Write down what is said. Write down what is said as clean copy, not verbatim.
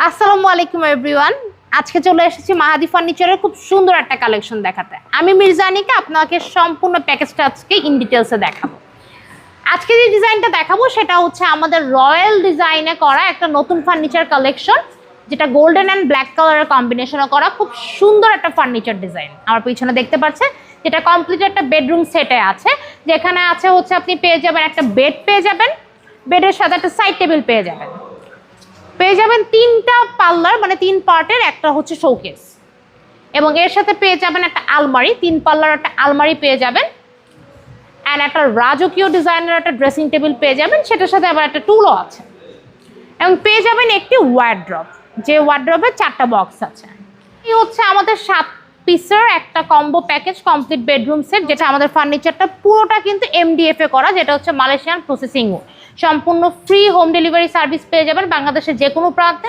আসসালামু আলাইকুম এভরিওয়ান। আজকে চলে এসেছি মাহাদি ফার্নিচারের খুব সুন্দর একটা কালেকশন দেখাতে। আমি মির্জানিকে আপনাকে সম্পূর্ণ প্যাকেজটা আজকে ইন ডিটেলসে দেখাবো। আজকে যে ডিজাইনটা দেখাবো সেটা হচ্ছে আমাদের রয়্যাল ডিজাইনে করা একটা নতুন ফার্নিচার কালেকশন, যেটা গোল্ডেন অ্যান্ড ব্ল্যাক কালারের কম্বিনেশনে করা খুব সুন্দর একটা ফার্নিচার ডিজাইন। আমার পিছনে দেখতে পাচ্ছেন যেটা কমপ্লিট একটা বেডরুম সেটে আছে, যেখানে আছে হচ্ছে আপনি পেয়ে যাবেন একটা বেড, পেয়ে যাবেন বেডের সাথে একটা সাইড টেবিল, পেয়ে যাবেন তিনটা পাল্লার মানে 3 পার্টের একটা হচ্ছে শোকেস, এবং এর সাথে পেয়ে যাবেন একটা আলমারি, 3 পাল্লার একটা আলমারি পেয়ে যাবেন, অ্যান্ড একটা রাজকীয় ডিজাইনের একটা ড্রেসিং টেবিল পেয়ে যাবেন, সেটার সাথে আবার একটা টুলও আছে, এবং পেয়ে যাবেন একটি ওয়ার্ড্রপ, যে ওয়ার্ড্রপে 4টা বক্স আছে। এই হচ্ছে আমাদের 7 পিসের একটা combo package complete bedroom set, যেটা আমাদের ফার্নিচারটা পুরোটা কিন্তু এমডিএফ এ করা, যেটা হচ্ছে মালয়েশিয়ান প্রসেসিং। সম্পূর্ণ ফ্রি হোম ডেলিভারি সার্ভিস পেয়ে যাবেন বাংলাদেশের যে কোনো প্রান্তের।